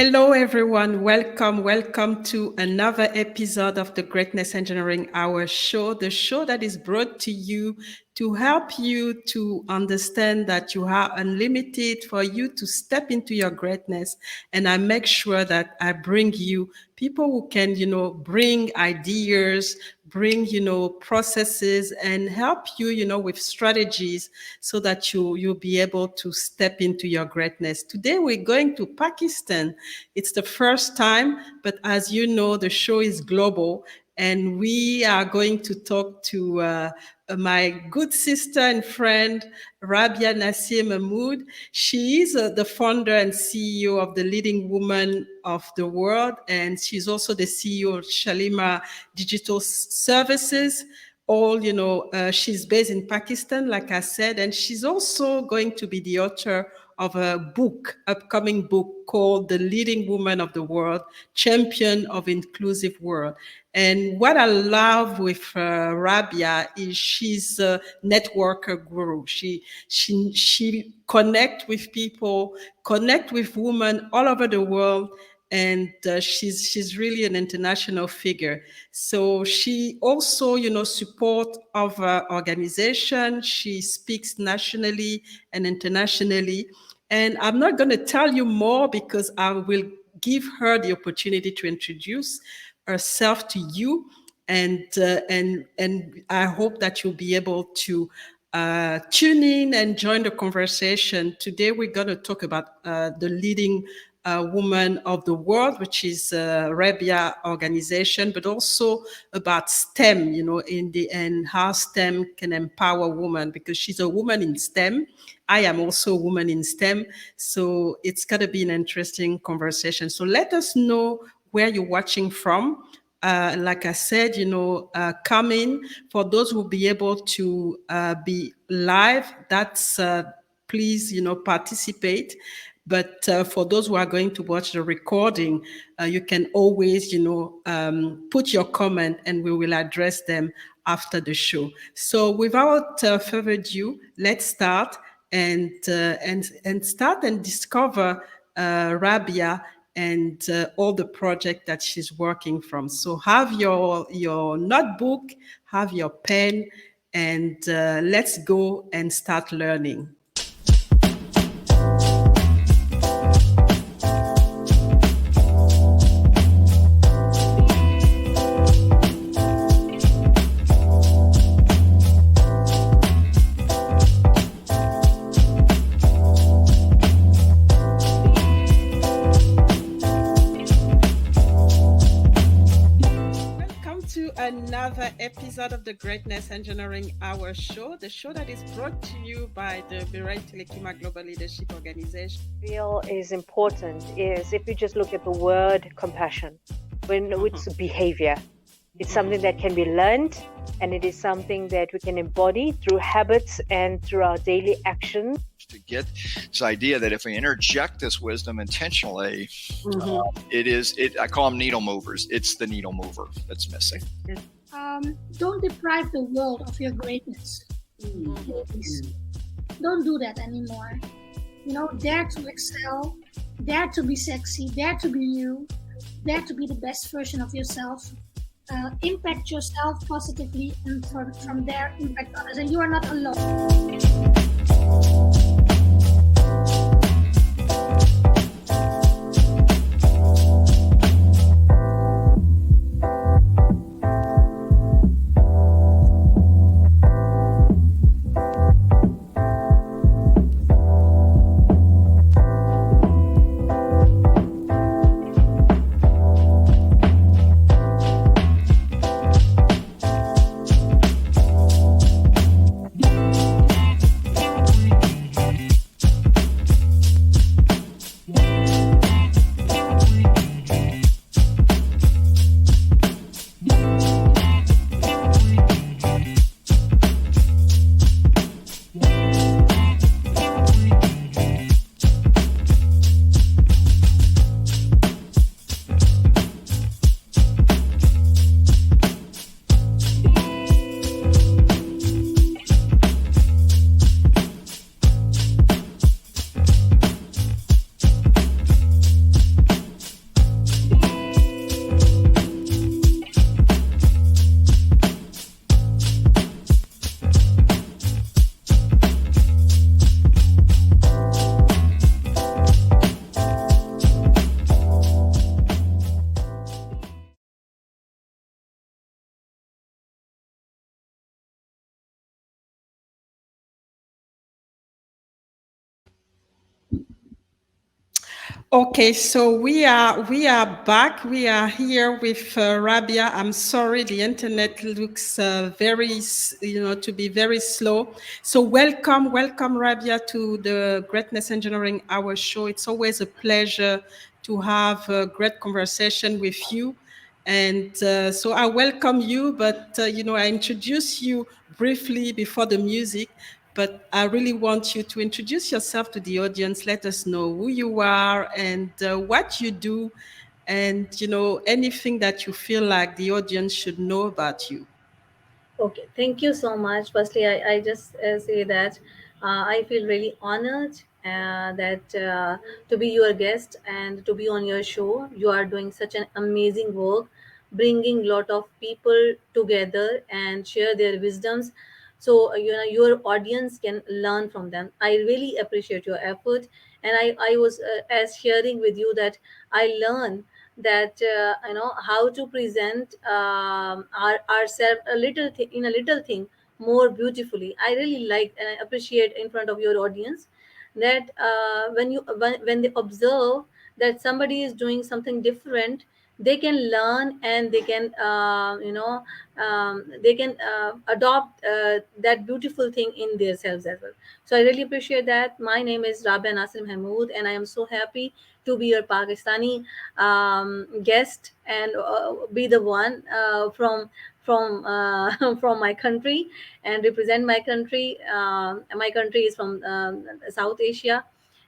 Hello, everyone. Welcome to another episode of the Greatness Engineering Hour show, the show that is brought to you to help you to understand that you are unlimited, for you to step into your greatness. And I make sure that I bring you people who can, bring ideas, bring, processes and help you, with strategies so that you'll be able to step into your greatness. Today, we're going to Pakistan. It's the first time, but as you know, the show is global, and we are going to talk to my good sister and friend, Rabia Nasir Mahmood. She is the founder and CEO of the Leading Woman of the World, and she's also the CEO of Shalima Digital Services. She's based in Pakistan, like I said, and she's also going to be the author of a upcoming book called The Leading Woman of the World, Champion of Inclusive World. And what I love with Rabia is she's a networker guru. She connect with people, connect with women all over the world, and she's really an international figure. So she also, support of organization. She speaks nationally and internationally. And I'm not going to tell you more because I will give her the opportunity to introduce herself to you, and I hope that you'll be able to tune in and join the conversation. Today, we're going to talk about the leading woman of the world, which is Rabia organization, but also about STEM, and how STEM can empower women, because she's a woman in STEM. I am also a woman in STEM. So it's going to be an interesting conversation. So let us know where you're watching from. Like I said, come in. For those who will be able to be live, that's please, participate. But for those who are going to watch the recording, you can always, put your comment and we will address them after the show. So without further ado, let's start and start and discover Rabia and all the project that she's working from. So have your notebook, have your pen, and let's go and start learning. Another episode of the Greatness Engineering Hour show, the show that is brought to you by the Biray Telekima Global Leadership Organization. Real is important is if you just look at the word compassion, when it's behavior, it's something that can be learned, and it is something that we can embody through habits and through our daily actions. To get this idea that if we interject this wisdom intentionally, I call them needle movers. It's the needle mover that's missing. Don't deprive the world of your greatness. Please. Don't do that anymore. Dare to excel, dare to be sexy, dare to be you, dare to be the best version of yourself. Impact yourself positively, and from there impact others. And you are not alone. Okay, so we are back. We are here with Rabia. I'm sorry, the internet looks to be very slow. So welcome, Rabia, to the Greatness Engineering Hour show. It's always a pleasure to have a great conversation with you. And so I welcome you, but I introduce you briefly before the music. But I really want you to introduce yourself to the audience. Let us know who you are and what you do, and anything that you feel like the audience should know about you. Okay, thank you so much. Firstly, I just say that I feel really honored that to be your guest and to be on your show. You are doing such an amazing work, bringing lot of people together and share their wisdoms. So your audience can learn from them. I really appreciate your effort, and I was as sharing with you that I learn that how to present ourselves a little in a little thing more beautifully. I really like and I appreciate in front of your audience that when they observe that somebody is doing something different, they can learn and they can they can adopt that beautiful thing in themselves as well. So I really appreciate that. My name is Rabia Nasir Mahmood, and I am so happy to be your Pakistani guest and be the one from from my country and represent my country. My country is from South Asia,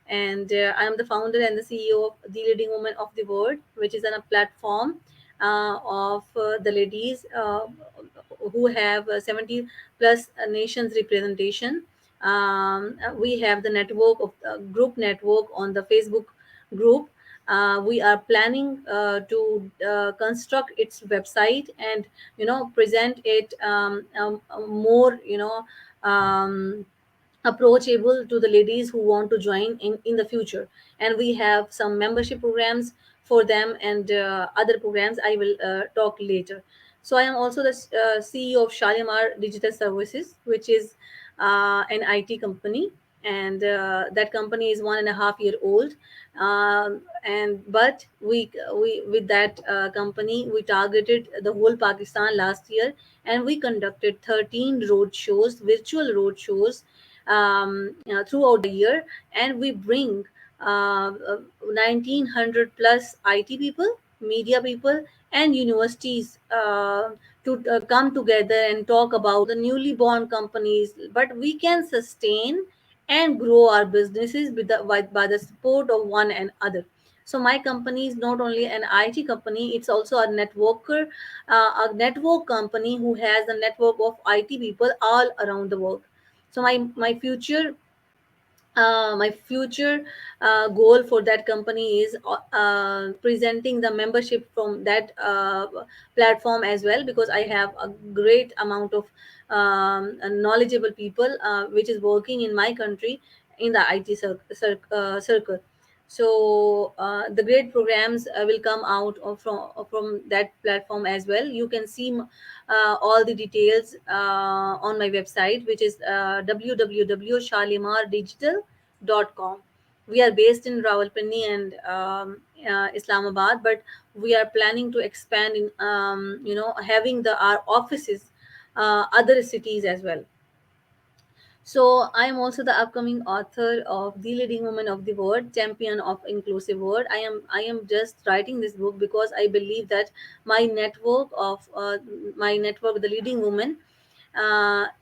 and I am the founder and the CEO of the Leading Women of the World, which is on a platform of the ladies who have 70 plus nations representation. We have the network of group network on the Facebook group. We are planning to construct its website and present it more approachable to the ladies who want to join in the future. And we have some membership programs for them and other programs I will talk later. So I am also the CEO of Shalimar Digital Services, which is an IT company, and that company is 1.5 year old. And but we with that company we targeted the whole Pakistan last year, and we conducted 13 road shows, virtual road shows, throughout the year, and we bring 1900 plus IT people, media people, and universities to come together and talk about the newly born companies, but we can sustain and grow our businesses by the support of one another. So my company is not only an IT company; it's also a network company who has a network of IT people all around the world. So my future goal for that company is presenting the membership from that platform as well, because I have a great amount of knowledgeable people which is working in my country in the IT circle. So the great programs will come out from that platform as well. You can see all the details on my website, which is www.shalimardigital.com. We are based in Rawalpindi and Islamabad, but we are planning to expand in having our offices other cities as well. So I am also the upcoming author of The Leading Woman of the World, Champion of Inclusive World. I am just writing this book because I believe that my network of my network, the Leading Woman,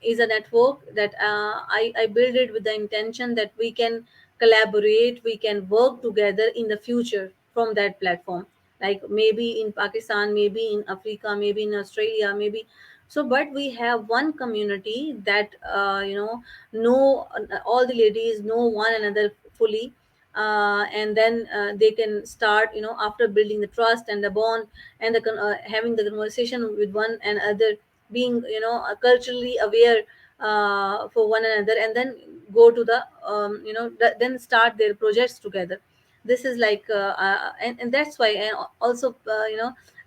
is a network that I build it with the intention that we can collaborate, we can work together in the future from that platform. Like maybe in Pakistan, maybe in Africa, maybe in Australia, maybe. So but we have one community that know all the ladies know one another fully, and then they can start after building the trust and the bond and having the conversation with one another, being culturally aware for one another, and then go to the then start their projects together. This is like and that's why. And also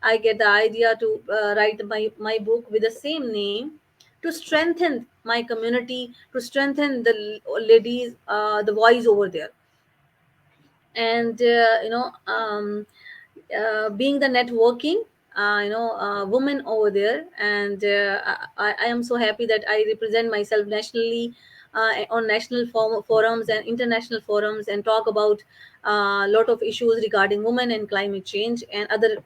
I get the idea to write my book with the same name, to strengthen my community, to strengthen the ladies, the voice over there. And being the networking woman over there. And I am so happy that I represent myself nationally, on national forums and international forums, and talk about a lot of issues regarding women and climate change and other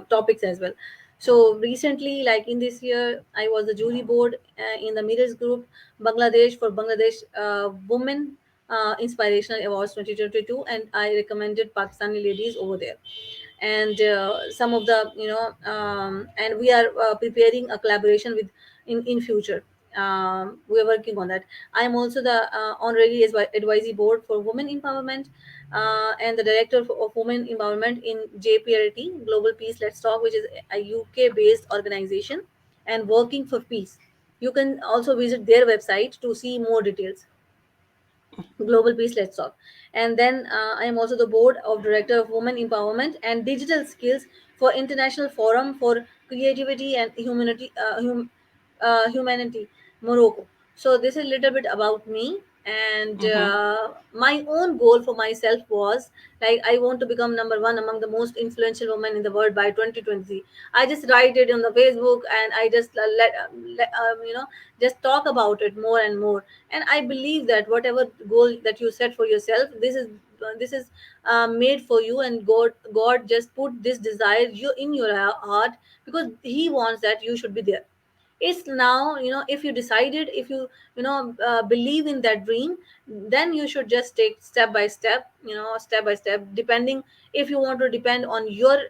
topics as well. So recently, like in this year, I was the jury board in the Mirrors Group Bangladesh for Bangladesh Women Inspirational Awards 2022, and I recommended Pakistani ladies over there. And some of the and we are preparing a collaboration with in future. We are working on that. I am also the honorary advisory board for women empowerment, and the director of women empowerment in JPLT Global Peace Let's Talk, which is a UK based organization and working for peace. You can also visit their website to see more details. Global Peace Let's Talk. And then I am also the board of director of women empowerment and digital skills for International Forum for Creativity and Humanity, Morocco. So this is a little bit about me. And Mm-hmm. my own goal for myself was, like, I want to become number one among the most influential women in the world by 2020. I just write it on the Facebook, and I just just talk about it more and more. And I believe that whatever goal that you set for yourself, this is made for you, and god just put this desire you in your heart, because he wants that you should be there. It's now, if you decided, if you believe in that dream, then you should just take step by step, step by step, depending. If you want to depend on your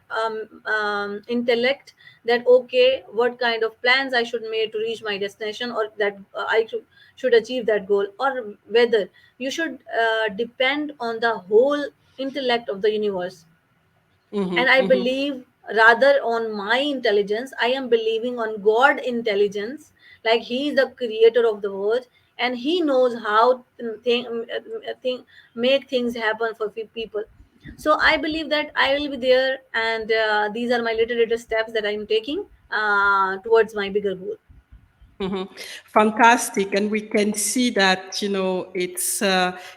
intellect, that okay, what kind of plans I should make to reach my destination, or that I should achieve that goal, or whether you should depend on the whole intellect of the universe. And Mm-hmm. I Mm-hmm. believe rather on my intelligence, I am believing on god intelligence. Like, he is the creator of the world, and he knows how make things happen for people. So I believe that I will be there, and these are my little steps that I'm taking towards my bigger goal. Mhm. Fantastic, and we can see that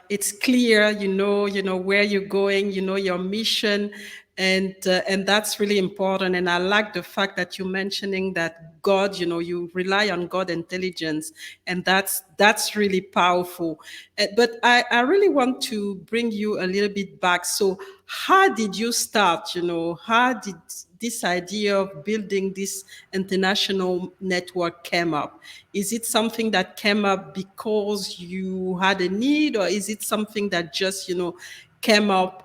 it's clear. You know where you're going. You know your mission, and that's really important. And I like the fact that you're mentioning that God. You rely on God intelligence, and that's really powerful. But I really want to bring you a little bit back. So how did you start? How did this idea of building this international network came up? Is it something that came up because you had a need, or is it something that just came up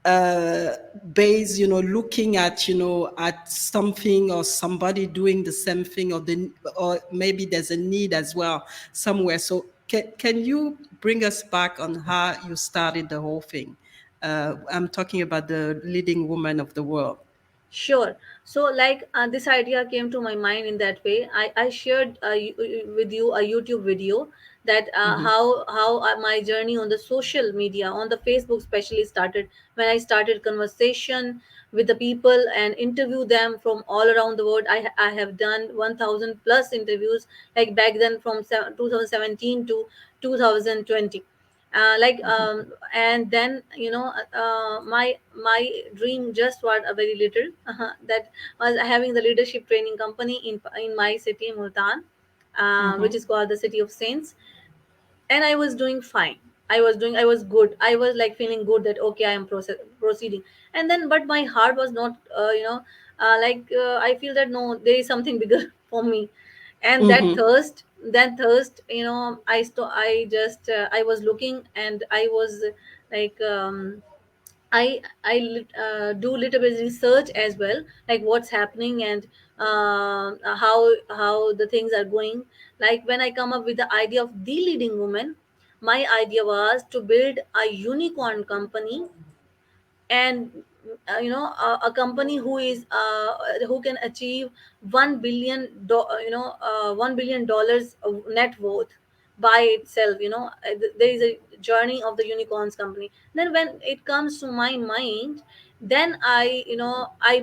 uh based looking at at something or somebody doing the same thing, or maybe there's a need as well somewhere? So can you bring us back on how you started the whole thing? I'm talking about the leading woman of the world. Sure. So, like, this idea came to my mind in that way. I shared with you a YouTube video that Hmm. how my journey on the social media, on the Facebook especially, started when I started conversation with the people and interview them from all around the world. I have done 1,000 plus interviews, like back then, from 2017 to 2020. And then, my dream just was a very little, that was having the leadership training company in my city, Multan, which Hmm. is called the City of Saints. And I was doing fine. I was good. I was like feeling good that okay, I am proceeding. And then, but my heart was not, I feel that no, there is something bigger for me. And that Hmm. thirst, I was looking, and I was like, do little bit research as well, like what's happening, and how the things are going. Like, when I come up with the idea of the leading woman, my idea was to build a unicorn company. And a company who can achieve 1 billion dollars of net worth by itself. There is a journey of the unicorns company. Then when it comes to my mind, then I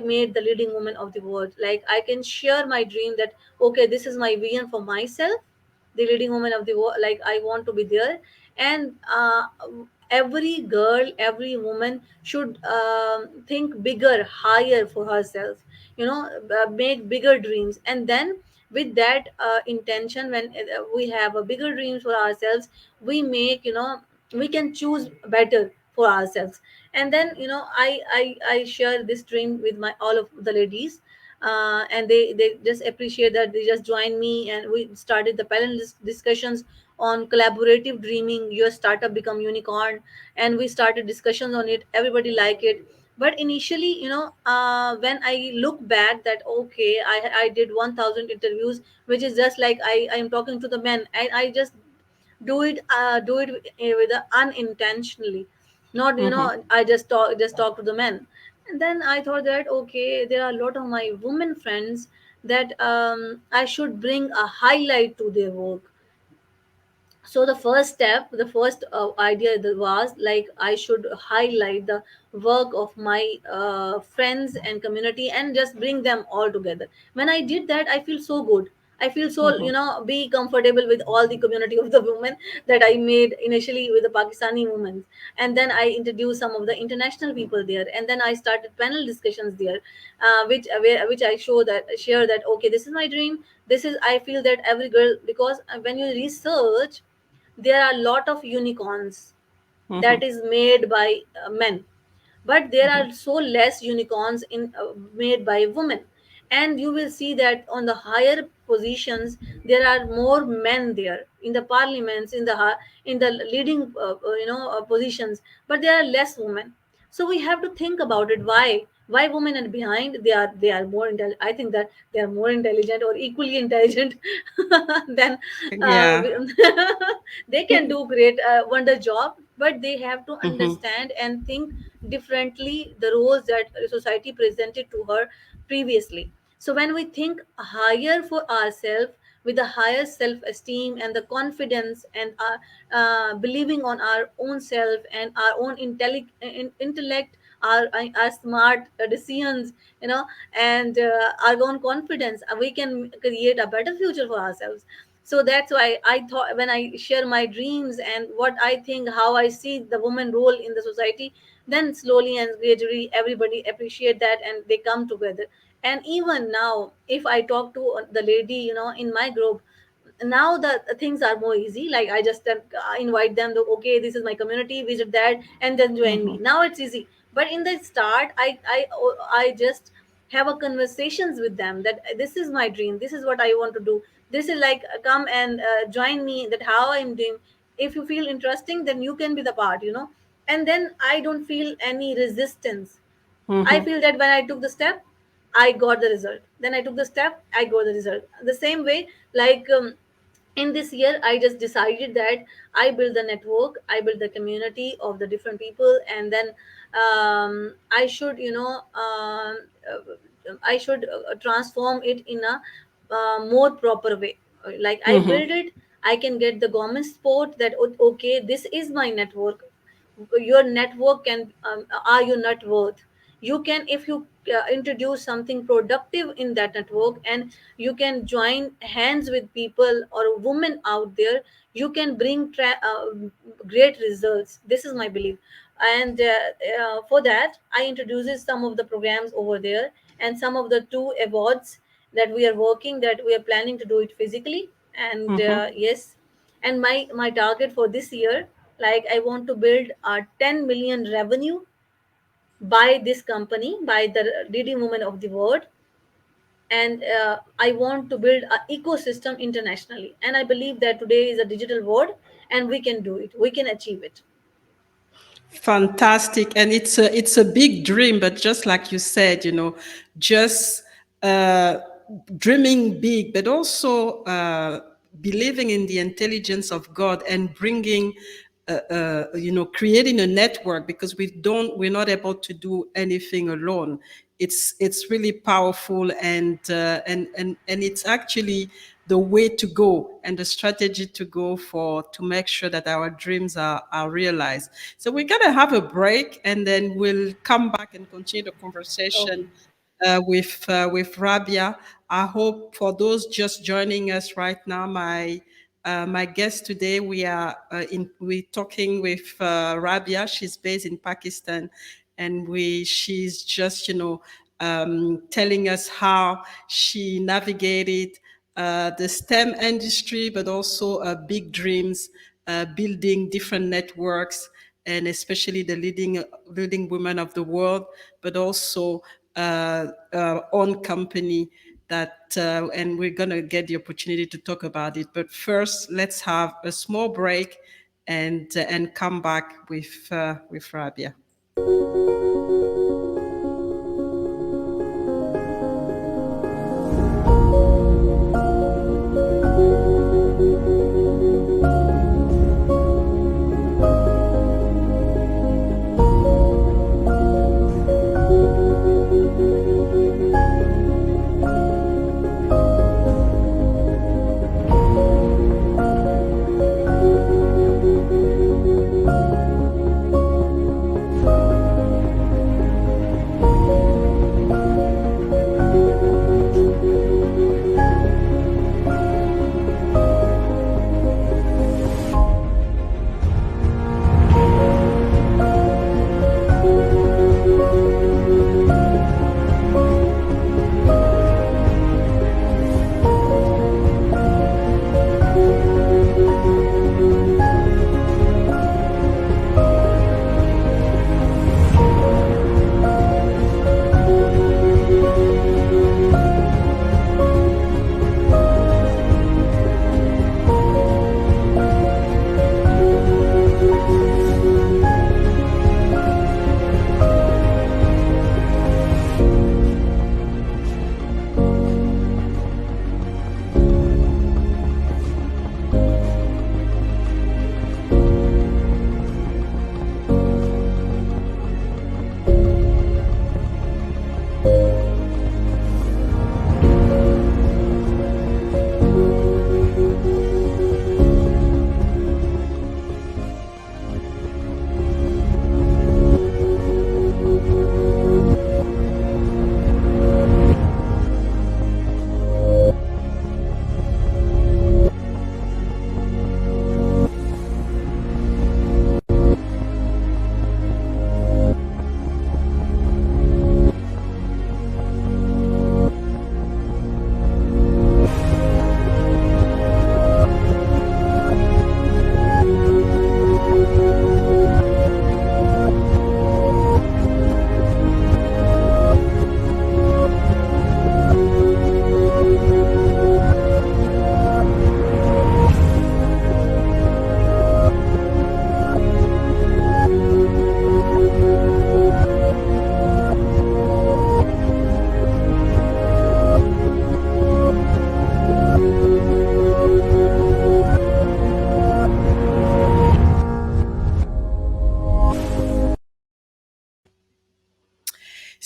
made the leading woman of the world. Like, I can share my dream that okay, this is my vision for myself, the leading woman of the world. Like, I want to be there. And every girl, every woman should think bigger, higher for herself, make bigger dreams. And then with that intention, when we have a bigger dreams for ourselves, we make, we can choose better for ourselves. And then, I share this dream with my all of the ladies, and they just appreciate that. They just join me, and we started the panel discussions on collaborative dreaming, your startup become unicorn. And we started discussions on it, everybody like it. But initially, when I look back that, okay, I did 1000 interviews, which is just like I am talking to the men, and I just do it with unintentionally, not, I just talk to the men. And then I thought that, okay, there are a lot of my women friends that I should bring a highlight to their work. So the first step, the first idea that was like I should highlight the work of my friends and community and just bring them all together. When I did that, I feel so good. I feel so, be comfortable with all the community of the women that I made initially with the Pakistani women. And then I introduced some of the international people there, and then I started panel discussions there, which I share that, okay, this is my dream. This is, I feel that every girl, because when you research, there are a lot of unicorns that is made by men, but there are so less unicorns in made by women. And you will see that on the higher positions there are more men there in the parliaments, in the leading positions, but there are less women. So we have to think about it, why women are behind. They are more I think that they are more intelligent or equally intelligent than uh, Yeah. they can do great wonder job, but they have to Mhm. understand and think differently the roles that society presented to her previously. So when we think higher for ourselves, with a higher self-esteem and the confidence and believing on our own self and our own intellect, our smart decisions, and our own confidence, we can create a better future for ourselves. So that's why I thought, when I share my dreams and what I think, how I see the woman role in the society, then slowly and gradually everybody appreciate that and they come together. And even now, if I talk to the lady, in my group, now the things are more easy. Like I just invite them to, okay, this is my community, visit that, and then join me. Now it's easy. But in the start, I just have a conversations with them that this is my dream, this is what I want to do. This is like, come and join me, that how I'm doing. If you feel interesting, then you can be the part, and then I don't feel any resistance. I Mhm. feel that when I took the step, I got the result. Then I took the step, I got the result. The same way, like, in this year, I just decided that I build the network, I build the community of the different people, and then I should, I should transform it in a more proper way. Like I build Mhm. it, I can get the government support that, okay, this is my network. Your network can, are your net worth. You can, if you introduce something productive in that network, and you can join hands with people or women out there, you can bring great results. This is my belief. And for that, I introduces some of the programs over there, and some of the two awards that we are working, that we are planning to do it physically. And Mhm. yes, and my target for this year, like I want to build a 10 million revenue by this company, by the leading women of the world. And I want to build an ecosystem internationally, and I believe that today is a digital world, and we can do it, we can achieve it. Fantastic. And it's a big dream, but just like you said, just uh, dreaming big, but also believing in the intelligence of God and bringing, creating a network, because we're not able to do anything alone. It's really powerful, and it's actually the way to go and the strategy to go for to make sure that our dreams are realized. So we're gonna have a break, and then we'll come back and continue the Okay. conversation with Rabia. I hope for those just joining us right now, my My guest today, we're talking with Rabia. She's based in Pakistan, and she's just telling us how she navigated the STEM industry, but also big dreams, building different networks, and especially the leading women of the world, but also own company that, and we're going to get the opportunity to talk about it. But first, let's have a small break and come back with Rabia.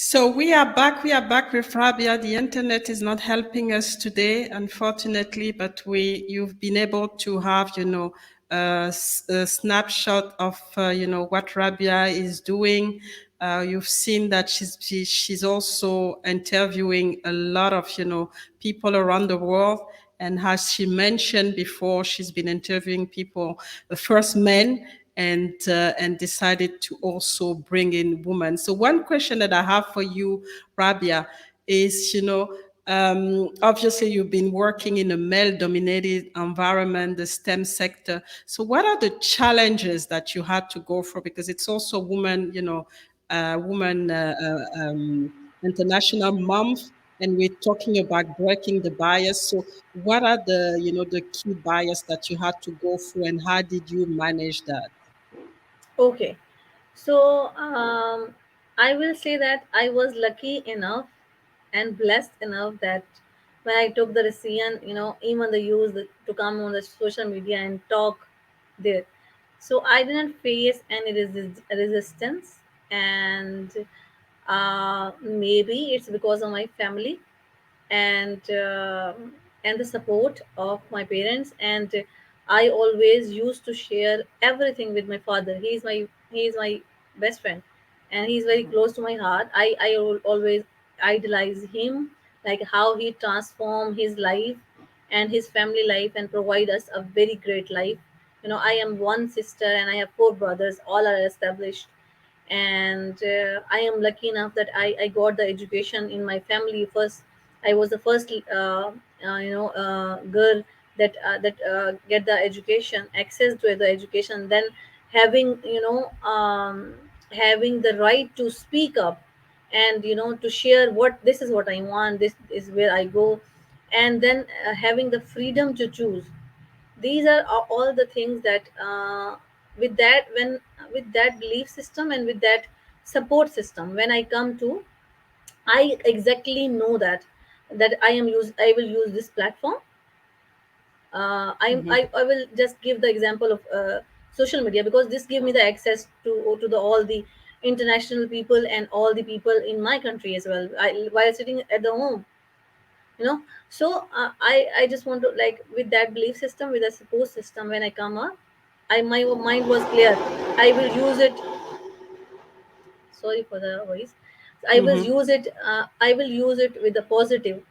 So we are back. We are back with Rabia. The internet is not helping us today, unfortunately, but you've been able to have, a snapshot of, what Rabia is doing. You've seen that she's also interviewing a lot of, people around the world. And as she mentioned before, she's been interviewing people, the first men, and decided to also bring in women. So one question that I have for you, Rabia, is, obviously you've been working in a male-dominated environment, the STEM sector. So what are the challenges that you had to go through? Because it's also Women, Women International Month, and we're talking about breaking the bias. So what are the key bias that you had to go through, and how did you manage that? Okay. So I will say that I was lucky enough and blessed enough that when I took the decision, even the use to come on the social media and talk there. So I didn't face any resistance, and maybe it's because of my family and and the support of my parents. And I always used to share everything with my father. He is my best friend, and he's very close to my heart. I will always idolize him, like how he transformed his life and his family life and provide us a very great life. I am one sister and I have four brothers, all are established. And I am lucky enough that I got the education in my family first. I was the first girl that get the education, access to the education, then having having the right to speak up, and to share what this is what I want, this is where I go, and then having the freedom to choose. These are all the things that with that when with that belief system and with that support system, when I come to, I exactly know that I will use this platform. I will just give the example of social media, because this give me the access to the all the international people and all the people in my country as well, while sitting at the home. So I just want to, like, with that belief system, with a support system, when I come up, my mind was clear. I will use it. Sorry for the voice. I will use it with the positive.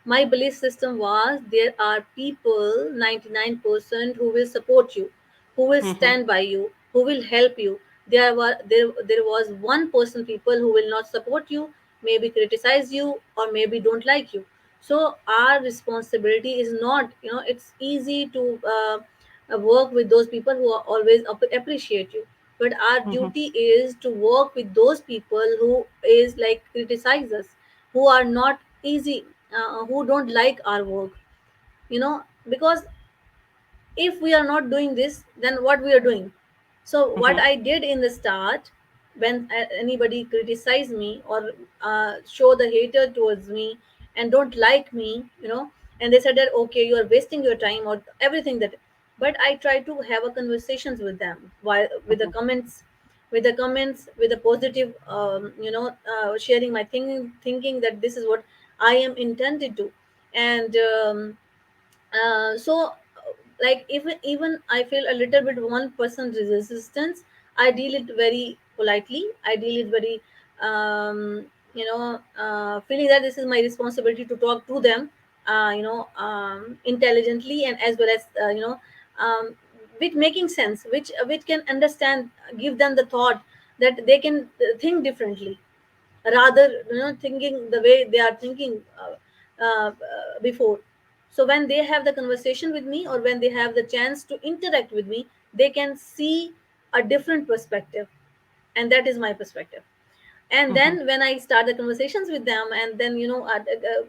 My belief system was, there are people 99% who will support you, who will stand by you, who will help you. There was 1% people who will not support you, maybe criticize you, or maybe don't like you. So our responsibility is not, it's easy to work with those people who are always appreciate you, but our duty is to work with those people who is like criticize us, who are not easy, who don't like our work. Because if we are not doing this, then what we are doing? So what I did in the start, when anybody criticize me or show the hater towards me and don't like me, and they said that, okay, you are wasting your time or everything that, but I try to have a conversations with them, while with the comments, with the positive, sharing my thinking that this is what I am intended to. And so like, if even I feel a little bit 1% resistance, I deal it very politely, I deal it very feeling that this is my responsibility to talk to them intelligently, and as well as with making sense, which can understand, give them the thought that they can think differently, rather thinking the way they are thinking before. So when they have the conversation with me, or when they have the chance to interact with me, they can see a different perspective, and that is my perspective. And then when I start the conversations with them, and then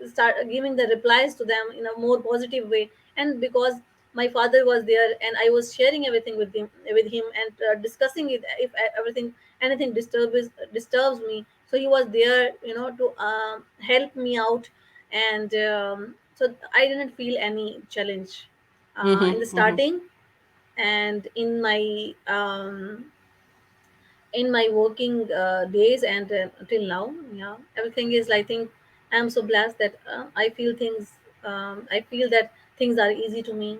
start giving the replies to them in a more positive way, and because my father was there and I was sharing everything with him, and discussing it, if everything, anything disturbs me, so he was there to help me out. And so I didn't feel any challenge in the starting. And in my working days, and till now, yeah, everything is, I think, I'm so blessed that I feel that things are easy to me,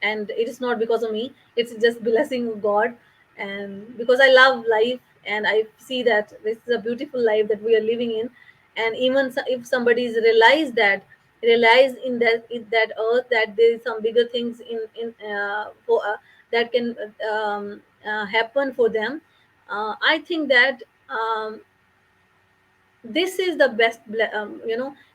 and it is not because of me, it's just blessing of God. And because I love life, and I see that this is a beautiful life that we are living in. And even if somebody is realize in that earth, that there is some bigger things in for that can happen for them, I think that this is the best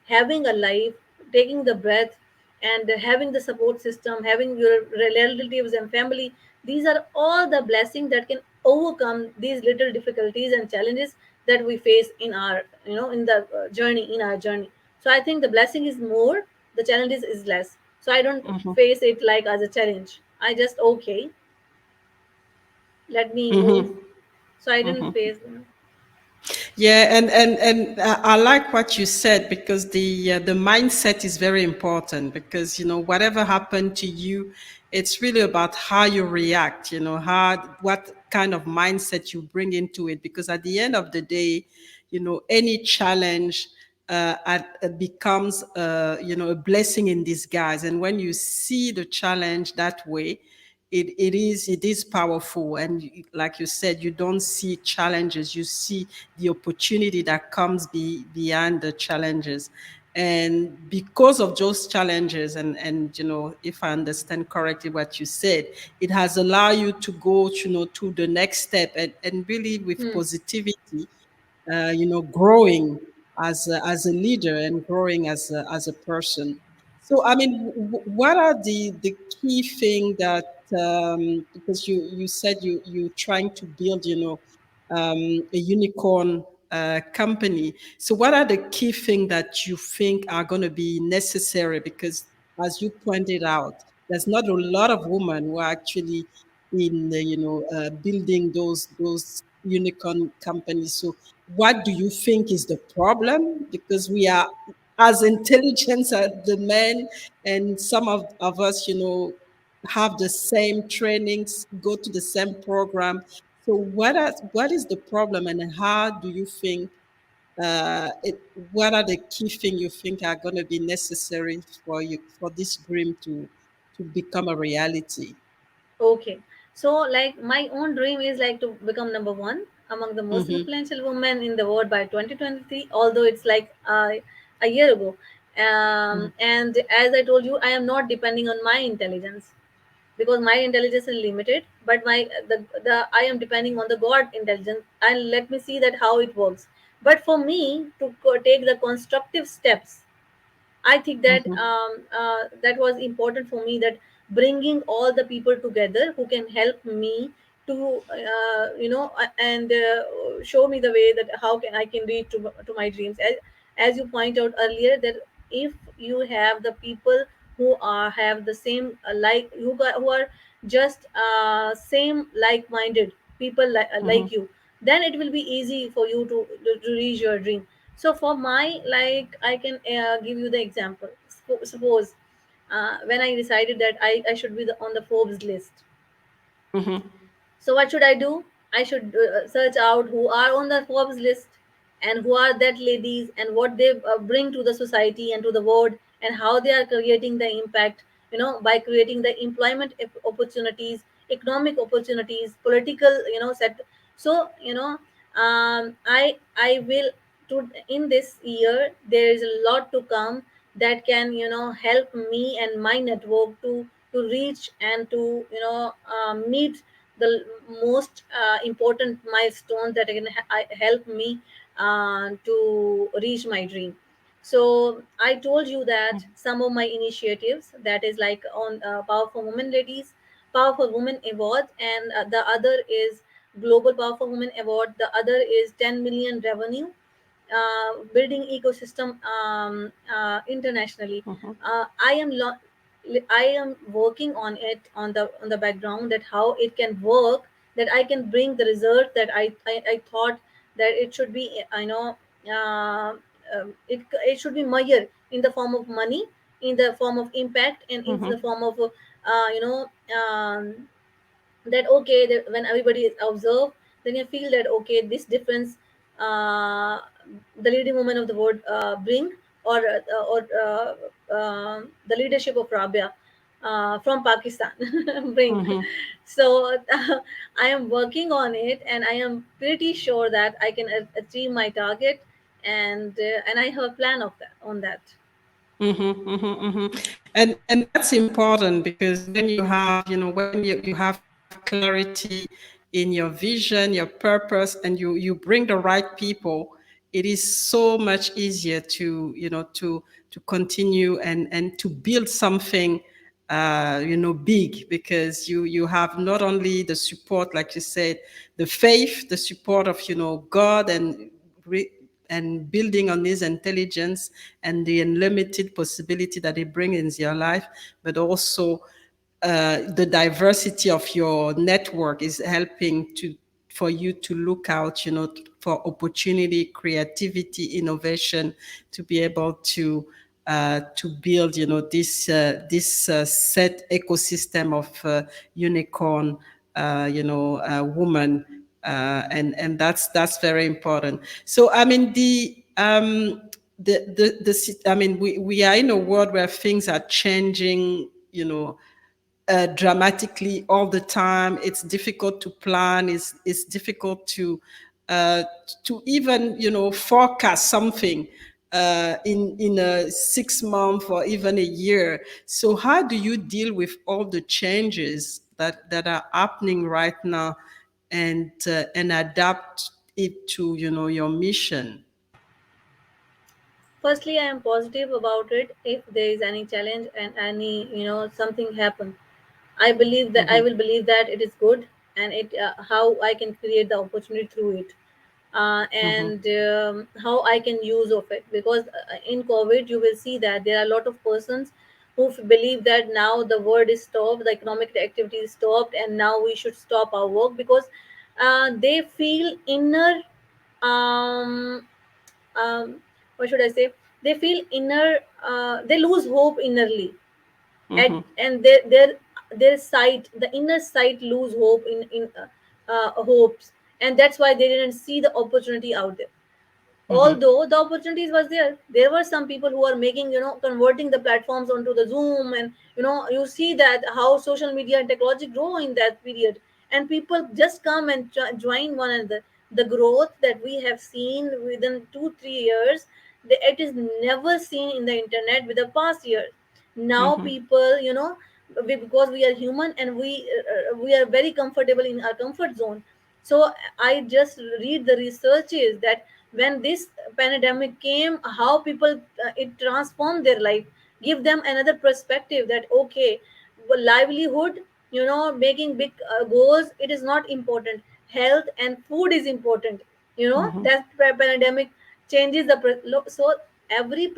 having a life, taking the breath, and having the support system, having your relatives and family. These are all the blessings that can overcome these little difficulties and challenges that we face in our in the journey. So I think the blessing is more, the challenges is less. So I don't face it like as a challenge. I just, okay, let me move. So I didn't face. Yeah, and I like what you said, because the mindset is very important, because whatever happened to you, it's really about how you react. How, what kind of mindset you bring into it, because at the end of the day, any challenge becomes a blessing in disguise. And when you see the challenge that way, it is powerful. And like you said, you don't see challenges, you see the opportunity that comes behind the challenges. And because of those challenges, and if I understand correctly what you said, it has allowed you to go, to the next step, and really with Hmm. positivity, growing as a leader and growing as a person. So, I mean, what are the key thing that, because you said you trying to build, a unicorn company. So, what are the key things that you think are going to be necessary? Because, as you pointed out, there's not a lot of women who are actually in building those unicorn companies. So, what do you think is the problem? Because we are as intelligent as the men, and some of us, have the same trainings, go to the same program. So, what is the problem, and how do you think? What are the key things you think are going to be necessary for this dream to become a reality? Okay. So, like, my own dream is like to become number one among the most Mm-hmm, influential women in the world by 2023, although it's like a year ago. And as I told you, I am not depending on my intelligence, because my intelligence is limited, but the I am depending on the God intelligence, and let me see that how it works. But for me to take the constructive steps, I think that mm-hmm, that was important for me, that bringing all the people together who can help me to and show me the way that how can I can reach to my dreams. As you point out earlier, that if you have the people who are have the same who are just same like-minded people mm-hmm, like you, then it will be easy for you to reach your dream. So for my, like, I can give you the example. Suppose when I decided that I should be on the Forbes list. mm-hmm, So what should I do? I should search out who are on the Forbes list, and who are that ladies, and what they bring to the society and to the world, and how they are creating the impact. By creating the employment opportunities, economic opportunities, political, set. So I will to in this year there is a lot to come that can help me and my network to reach and to meet the most important milestone that can help me to reach my dream. So I told you that some of my initiatives, that is like on Powerful Women Ladies, Powerful Women Award, and the other is Global Powerful Women Award. The other is 10 million revenue, building ecosystem internationally. mm-hmm, I am I am working on it on the background, that how it can work, that I can bring the result that I thought that it should be. It should be measured in the form of money, in the form of impact, and in the mm-hmm, form of that okay, that when everybody is observed, then you feel that okay, this difference uh, the leading woman of the world bring, or the leadership of Rabia from Pakistan bring. mm-hmm. So I am working on it, and I am pretty sure that I can achieve my target, and I have a plan of that on that. Mm-hmm, mm-hmm, mm-hmm. And that's important, because when you have, when you have clarity in your vision, your purpose, and you bring the right people, it is so much easier to, to continue and to build something, big, because you have not only the support, like you said, the faith, the support of, God, re- and building on his intelligence and the unlimited possibility that it brings into your life, but also the diversity of your network is helping for you to look out, for opportunity, creativity, innovation, to be able to build, this set ecosystem of unicorn, woman, and that's very important. So, I mean, I mean, we are in a world where things are changing, dramatically all the time. It's difficult to plan. It's difficult to even forecast something. in a 6 month or even a year. So how do you deal with all the changes that are happening right now, and adapt it to your mission? Firstly, I am positive about it. If there is any challenge and any something happen, I believe that I Mm-hmm, will believe that it is good, and it how I can create the opportunity through it, mm-hmm, and how I can use of it. Because in COVID, you will see that there are a lot of persons who believe that now the world is stopped, the economic activity is stopped, and now we should stop our work because they feel inner um, um, what should I say? They feel inner. They lose hope innerly, mm-hmm, and their sight, the inner sight, lose hope in hopes, and that's why they didn't see the opportunity out there. mm-hmm, Although the opportunities was there were some people who are making, converting the platforms onto the Zoom, and you see that how social media and technology grow in that period, and people just come and join one another. The growth that we have seen within 2 3 years, it is never seen in the internet with the past years. Now mm-hmm, people, because we are human, and we are very comfortable in our comfort zone. So I just read the researches that when this pandemic came, how people it transformed their life, give them another perspective that okay, well, livelihood, making big goals, it is not important. Health and food is important. mm-hmm. That pandemic changes the so every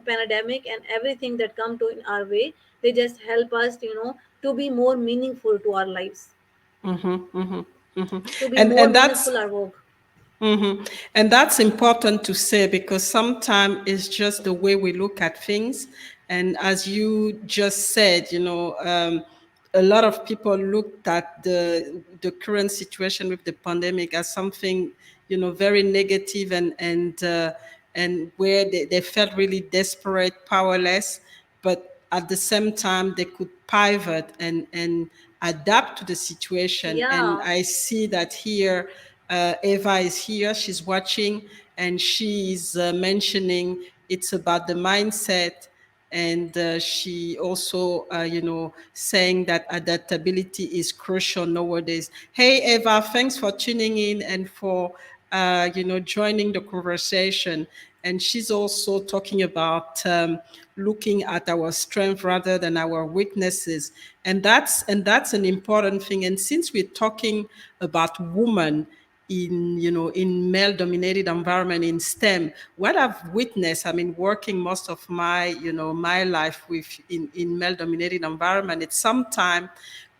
pandemic and everything that come to in our way, they just help us, to be more meaningful to our lives, Mm-hmm, mm-hmm, mm-hmm. to be And more and that's meaningful our work. and that's important to say, because sometimes it's just the way we look at things. And as you just said, a lot of people looked at the current situation with the pandemic as something, very negative, and where they felt really desperate, powerless. But at the same time, they could pivot and adapt to the situation. And Yeah. I see that here, Eva is here, she's watching, and she's mentioning it's about the mindset. And she also, saying that adaptability is crucial nowadays. Hey, Eva, thanks for tuning in and for, joining the conversation. And she's also talking about looking at our strength rather than our weaknesses, and that's an important thing. And since we're talking about women in male dominated environment in STEM, what I've witnessed, I mean, working most of my life with in male dominated environment, it's sometimes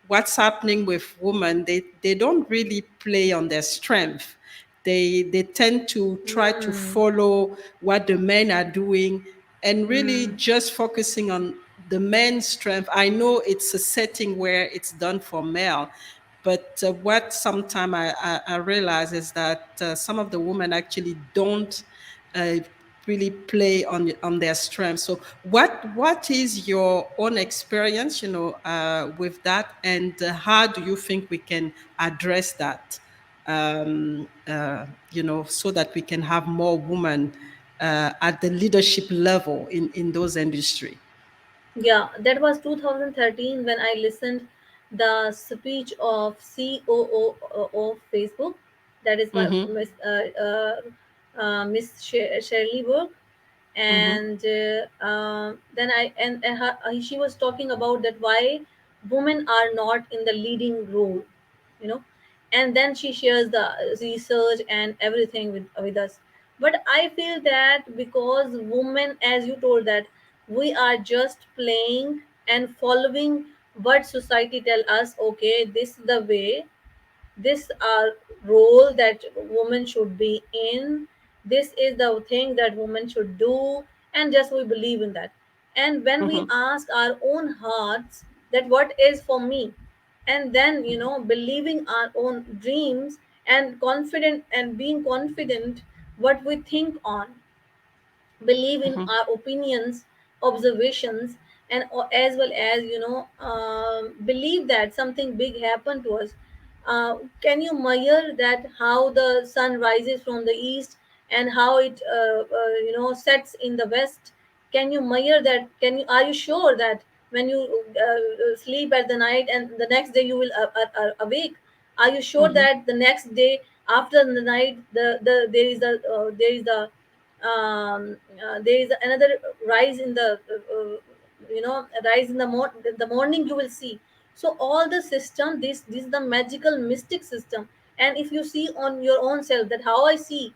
what's happening with women, they don't really play on their strength. They tend to try to Mm. follow what the men are doing, and really just focusing on the men's strength. I know it's a setting where it's done for male, but what sometimes I realize is that some of the women actually don't uh, really play on their strength. So what is your own experience, with that, and how do you think we can address that, so that we can have more women at the leadership level in those industry? Yeah, that was 2013 when I listened the speech of COO of Facebook. That is my Mm-hmm, Miss Shirley Burke, mm-hmm, and then she was talking about that why women are not in the leading role, you know and then she shares the research and everything with us. But I feel that because women, as you told, that we are just playing and following what society tell us, okay, this is the way, this role that women should be in, this is the thing that women should do, and just we believe in that. And when we mm-hmm, ask our own hearts that what is for me, and then believing our own dreams, and confident and being confident what we think on, believe in mm-hmm, our opinions, observations, and as well as believe that something big happened to us. Can you measure that how the sun rises from the east, and how it sets in the west. Can you measure that? Can you, are you sure that when you sleep at the night and the next day you will awake, are you sure Mhm. that the next day after the night there is another rise in the rise in the morning you will see. So all the system, this is the magical mystic system. And if you see on your own self that how I see,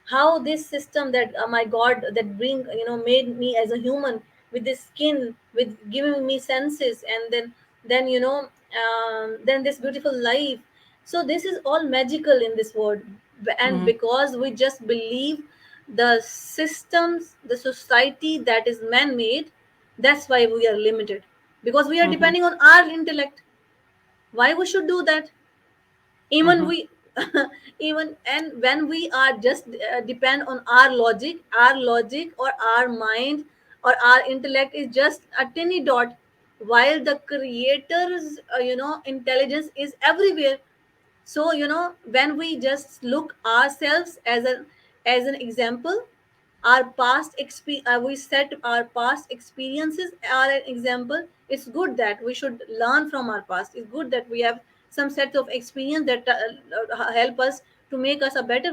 how this system that my god that bring made me as a human with this skin, with giving me senses, and then this beautiful life. So this is all magical in this world. And Mhm. because we just believe the systems, the society that is man-made, that's why we are limited, because we are Mhm. depending on our intellect. Why we should do that? Even Mhm. we even and when we are just depend on our logic or our mind or our intellect is just a tiny dot, while the creator's intelligence is everywhere. So when we just look ourselves as an example, our we set our past experiences are an example. It's good that we should learn from our past. It's good that we have some set of experience that help us to make us a better,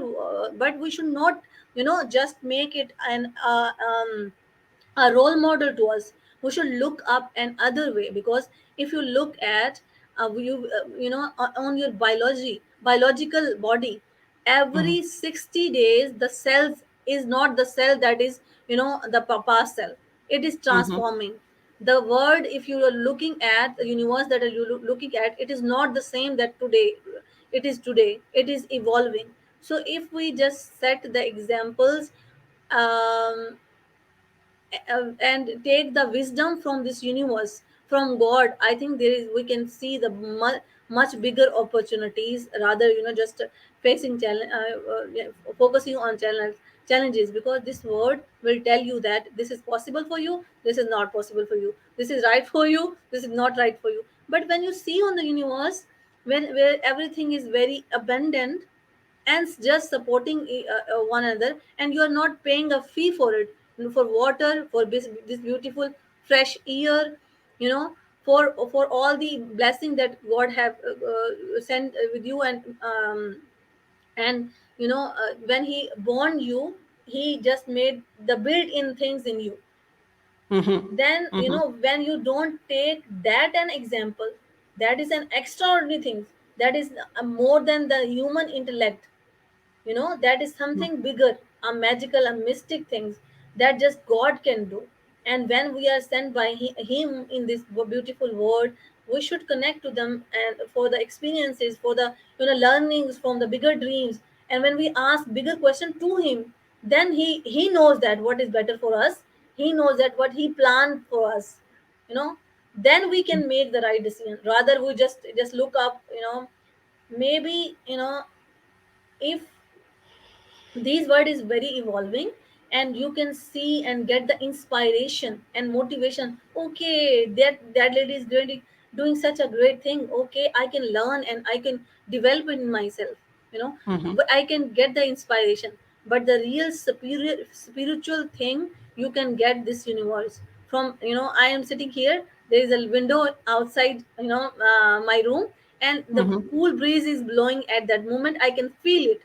but we should not just make it a role model to us. We should look up an other way, because if you look at on your biological body, Mhm. every 60 days the cells is not the cell that is the past cell. It is Mhm. transforming. The world, if you are looking at the universe that you looking at, it is not the same that today it is evolving. So if we just set the examples, um, and take the wisdom from this universe, from god, I think there is we can see the much bigger opportunities, rather just facing yeah, focusing on challenges, because this word will tell you that this is possible for you, this is not possible for you, this is right for you, this is not right for you. But when you see on the universe, when where everything is very abundant and just supporting one another, and you are not paying a fee for it, for water, for this beautiful fresh air, you know for all the blessing that god have sent with you. And when he born you, he just made the built-in things in you. Mhm. Then Mhm. when you don't take that an example, that is an extraordinary thing, that is more than the human intellect. That is something bigger, a magical, a mystic things that just god can do. And when we are sent by him in this beautiful world, we should connect to them and for the experiences, for the learnings from the bigger dreams. And when we ask bigger question to him, then he knows that what is better for us. He knows that what he planned for us, you know then we can make the right decision. Rather we just look up, maybe if this word is very evolving, and you can see and get the inspiration and motivation. Okay, that lady is doing such a great thing. Okay, I can learn and I can develop it in myself. you know Mhm. but I can get the inspiration. But the real superior spiritual thing, you can get this universe from. I am sitting here, there is a window outside my room, and the Mhm. cool breeze is blowing at that moment. I can feel it.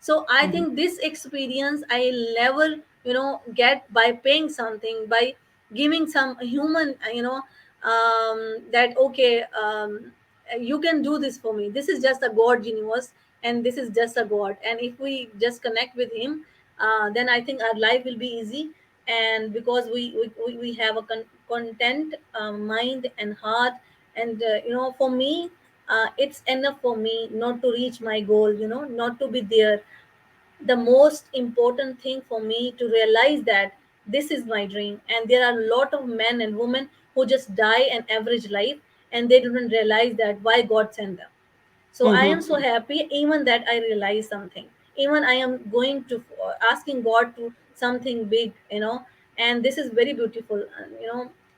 So I Mhm. think this experience I'll never get by paying something, by giving some human that okay, you can do this for me. This is just a god universe, and this is just a god. And if we just connect with him, then I think our life will be easy. And because we have a content mind and heart. And for me, it's enough for me not to reach my goal, not to be there. The most important thing for me to realize that this is my dream. And there are a lot of men and women who just die an average life, and they don't realize that why god sent them. So I am so Mhm. happy, even that I realize something. Even I am going to asking god to something big, and this is very beautiful.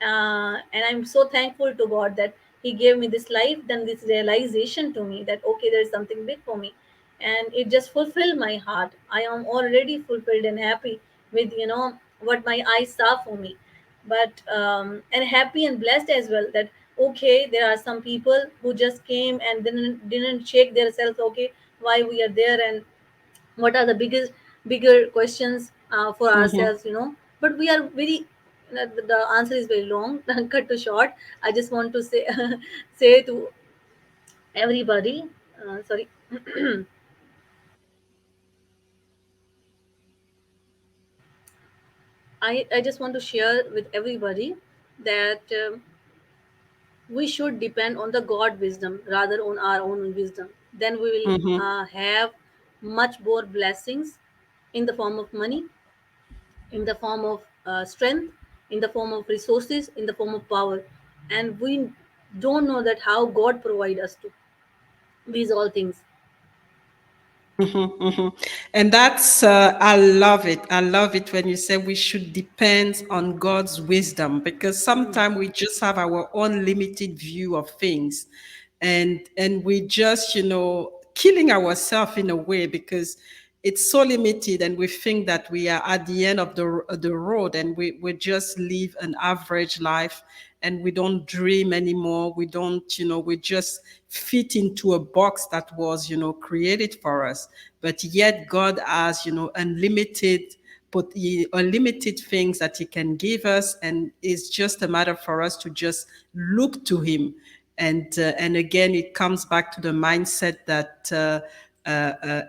And I'm so thankful to god that he gave me this life, then this realization to me that okay, there is something big for me. and it just fulfilled my heart. I am already fulfilled and happy with what my eyes saw for me. But and happy and blessed as well that okay, there are some people who just came and didn't check themselves, okay, why we are there and what are the bigger questions for Mhm. ourselves, but we are very the answer is very long. Cut to short, I just want to say say to everybody, sorry. I just want to share with everybody that we should depend on the God wisdom rather on our own wisdom. Then we will Mhm. have much more blessings in the form of money, in the form of strength, in the form of resources, in the form of power. And we don't know that how God provide us to these all things. Mhm, mhm. And that's, I love it. I love it when you say we should depend on God's wisdom, because sometimes we just have our own limited view of things. And we just, killing ourselves in a way, because it's so limited, and we think that we are at the end of the road, and we just live an average life, and we don't dream anymore. We don't, we just fit into a box that was, created for us. But yet God has, unlimited, but unlimited things that he can give us, and it's just a matter for us to just look to him. And again, it comes back to the mindset that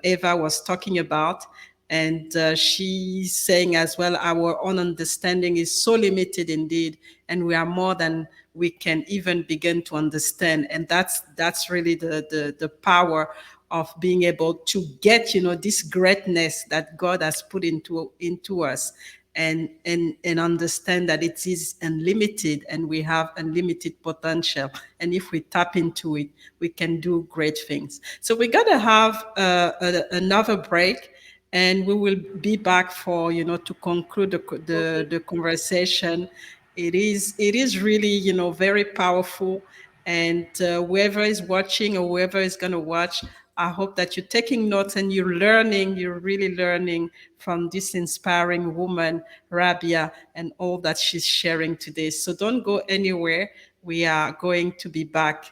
Eva was talking about. And she's saying as well, our own understanding is so limited indeed, and we are more than we can even begin to understand. And that's really the power of being able to get, this greatness that God has put into us, and understand that it is unlimited, and we have unlimited potential. And if we tap into it, we can do great things. So we're going to have another break, and we will be back for, to conclude Okay. the conversation. It is really, very powerful. And whoever is watching, or whoever is going to watch, I hope that you're taking notes and you're really learning from this inspiring woman, Rabia, and all that she's sharing today. So don't go anywhere. We are going to be back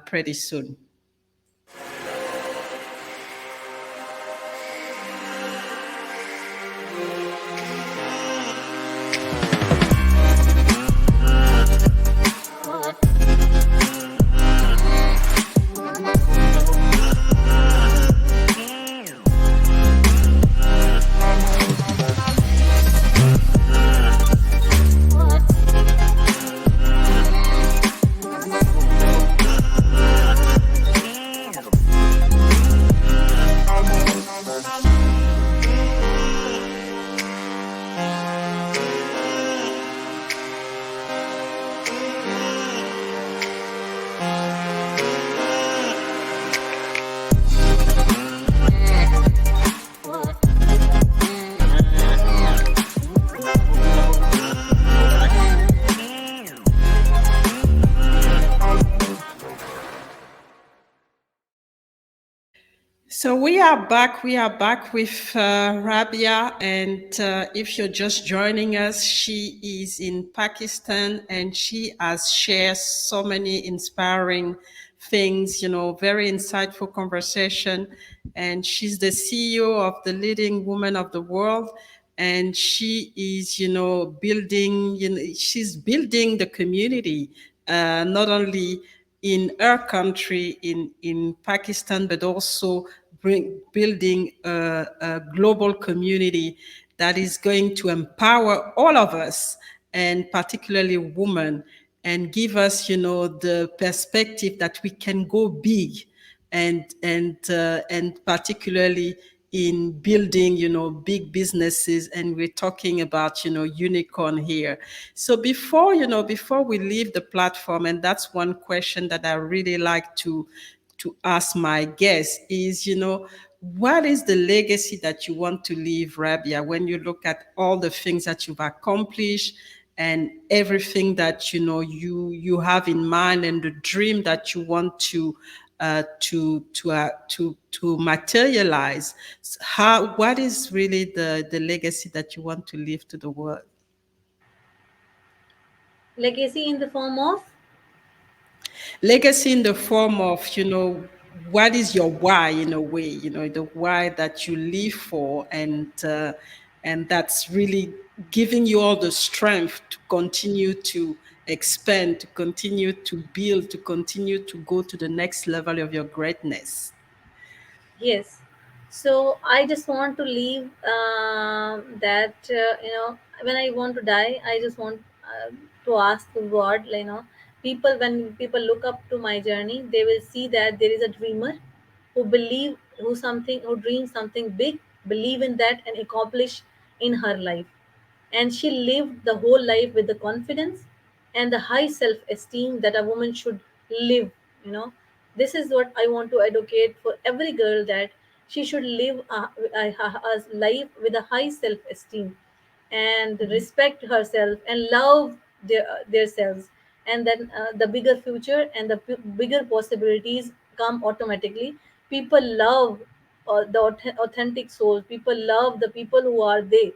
pretty soon. So we are back. We are back with Rabia, and if you're just joining us, she is in Pakistan, and she has shared so many inspiring things. Very insightful conversation. And she's the CEO of the leading woman of the world, and she is, building. She's building the community, not only in her country, in Pakistan, but also building a global community that is going to empower all of us, and particularly women, and give us, the perspective that we can go big, and particularly in building, big businesses. And we're talking about, unicorn here. So before we leave the platform, and that's one question that I really like to ask my guests is, what is the legacy that you want to leave, Rabia, when you look at all the things that you've accomplished, and everything that, you have in mind, and the dream that you want to to materialize. What is really the legacy that you want to leave to the world? Legacy in the form of, Legacy in the form of, what is your why, in a way, the why that you live for, and that's really giving you all the strength to continue to expand, to continue to build, to continue to go to the next level of your greatness. yes. So I just want to leave that, when I want to die, I just want to ask God, people, when people look up to my journey, they will see that there is a dreamer who dreams something big, believe in that and accomplish in her life. And she lived the whole life with the confidence and the high self-esteem that a woman should live. you know this is what I want to advocate for every girl, that she should live a life with a high self-esteem and respect herself and love their selves. And then the bigger future and the bigger possibilities come automatically. People love the authentic souls. People love the people who are their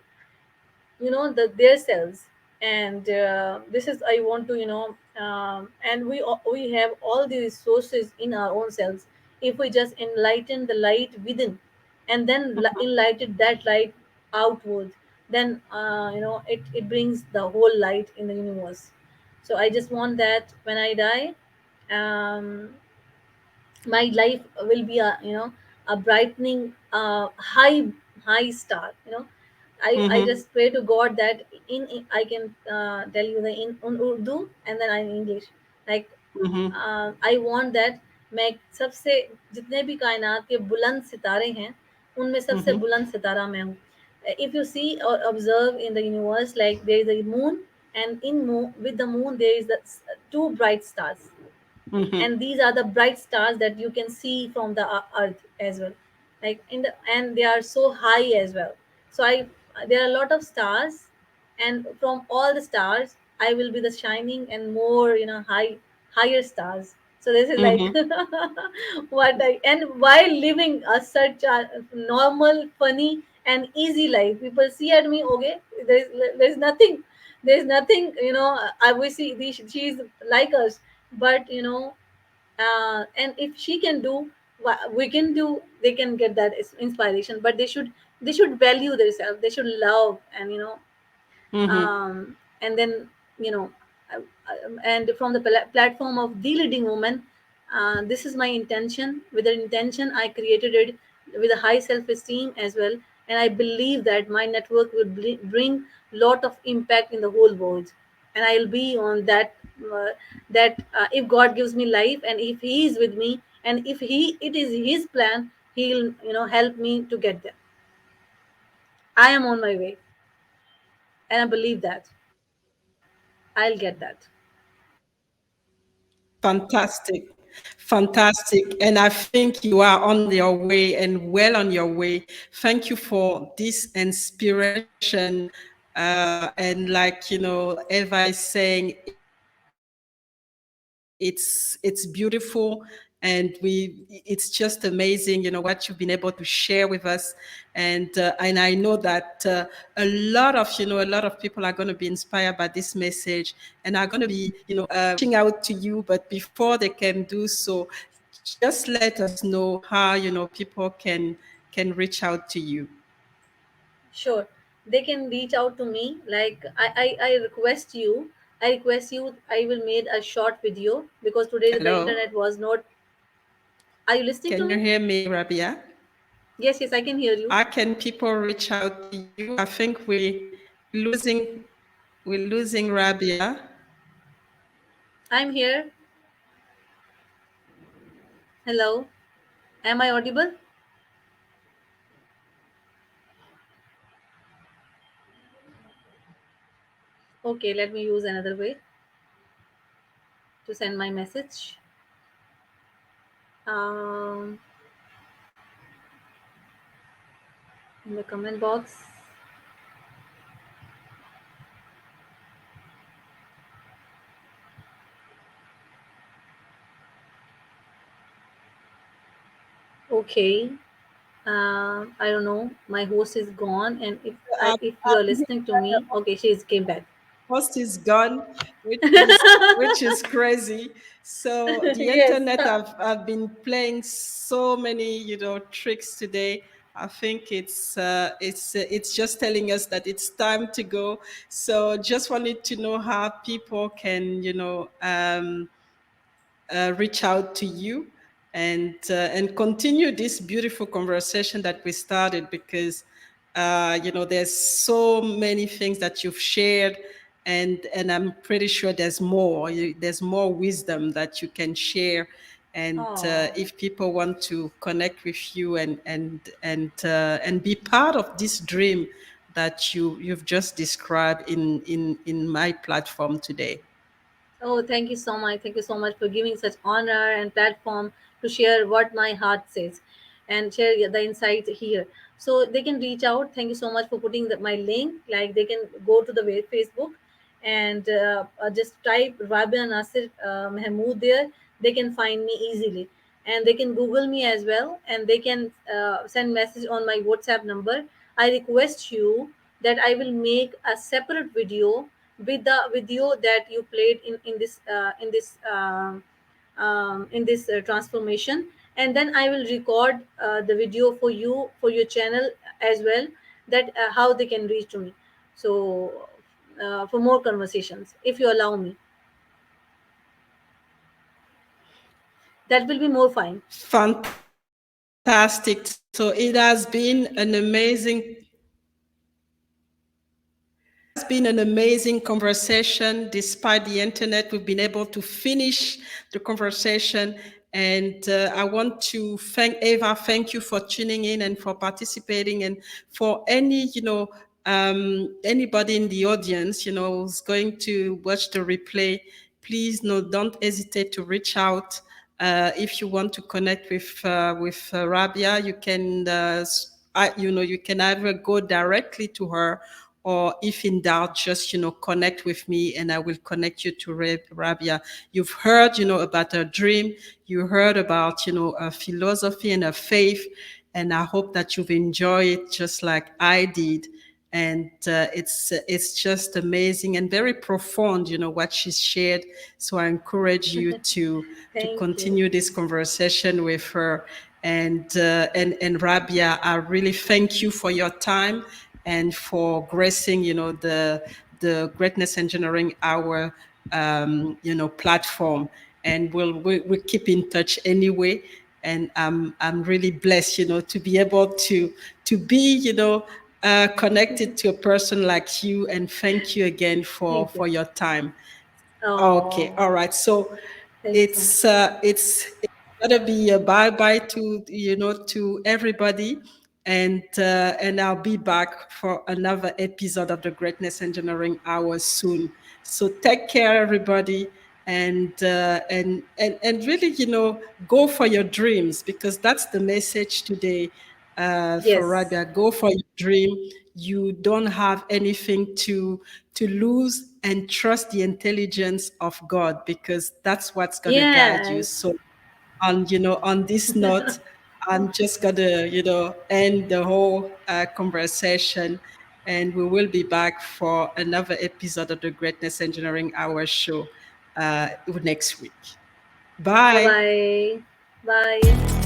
selves. And this is I want to, and we have all the resources in our own selves. If we just enlighten the light within, and then enlighten that light outward, then it brings the whole light in the universe. So I just want that when I die, um, my life will be a brightening high star. I Mm-hmm. just pray to God that I can tell you the in Urdu and then in English. Like, Mm-hmm. I want that मैं सबसे जितने भी कायनात के बुलंद सितारे हैं उनमें सबसे Mm-hmm. बुलंद सितारा मैं हूँ. If you see or observe in the universe, like there is a moon, and with the moon there is the two bright stars, Mm-hmm. and these are the bright stars that you can see from the earth as well, like and they are so high as well. So I there are a lot of stars, and from all the stars I will be the shining and more higher stars. So this is like Mm-hmm. what I, and while living a such a normal, funny and easy life, people see at me, okay, there's nothing, I we see she's like us. But and if she can do what we can do, they can get that inspiration. But they should value themselves, they should love, and Mm-hmm. and then you know and from the platform of the leading woman, this is my intention. With the intention I created it with a high self-esteem as well. And I believe that my network will bring lot of impact in the whole world. And I'll be on if God gives me life, and if he is with me, and if it is his plan, he'll help me to get there. I am on my way, and I believe that I'll get that. Fantastic. Fantastic. And I think you are on your way and well on your way. Thank you for this inspiration. And like, Eva is saying, it's beautiful, and it's just amazing, what you've been able to share with us. And I know that a lot of people are going to be inspired by this message, and are going to be reaching out to you. But before they can do so, just let us know how people can reach out to you. Sure, they can reach out to me. Like I request you. I will make a short video because today the Hello, internet was not. Are you listening to can you me? hear me, Rabia? Yes, yes, I can hear you. How can people reach out to you? I think losing we're losing Rabia. I'm here. Hello. Am I audible? Okay, let me use another way to send my message. Um, in the comment box. Okay. I don't know. My host is gone, and I'm, if you are I'm here. listening to me, okay, she's came back. Host is gone, which is crazy. So the Yes. internet have been playing so many tricks today. I think it's just telling us that it's time to go. So just wanted to know how people can reach out to you and continue this beautiful conversation that we started, because there's so many things that you've shared, and I'm pretty sure there's more. There's more wisdom that you can share, and Oh. if people want to connect with you and be part of this dream that you've just described in my platform today. Oh, thank you so much. Thank you so much for giving such honor and platform to share what my heart says and share the insight here. So they can reach out. Thank you so much for putting my link. Like they can go to the Facebook and just type Rabia Nasir Mahmood there. They can find me easily. And they can Google me as well. And they can send message on my WhatsApp number. I request you that I will make a separate video with the video that you played in this transformation, and then I will record the video for you for your channel as well, that how they can reach to me. So for more conversations, if you allow me, that will be more fine. Fantastic. So it has been an amazing conversation. Despite the internet, we've been able to finish the conversation. And I want to thank Eva. Thank you for tuning in and for participating. And for anybody in the audience, who's going to watch the replay, please don't hesitate to reach out. If you want to connect with Rabia, you can you can either go directly to her, or if in doubt, just connect with me and I will connect you to Rabia. You've heard about her dream, you heard about her philosophy and her faith, and I hope that you've enjoyed it just like I did. And it's just amazing and very profound, what she's shared. So I encourage you to Thank you. continue this conversation with her. And Rabia, I really thank you for your time and for gracing, the Greatness Engineering Hour, platform. And we'll keep in touch anyway. And I'm really blessed, to be able to be, connected to a person like you. And thank you again Thank you. for your time. Okay, Oh, all right. So thank you so much. it's gotta be a bye bye to to everybody, and I'll be back for another episode of the Greatness Engineering Hour soon. So take care, everybody, and really go for your dreams, because that's the message today. For Yes. Rabia, go for your dream. You don't have anything to lose, and trust the intelligence of God, because that's what's going to guide you. Yes. So on this note, I'm just going to end the whole conversation, and we will be back for another episode of the Greatness Engineering Hour show next week. Bye Bye. bye. Bye.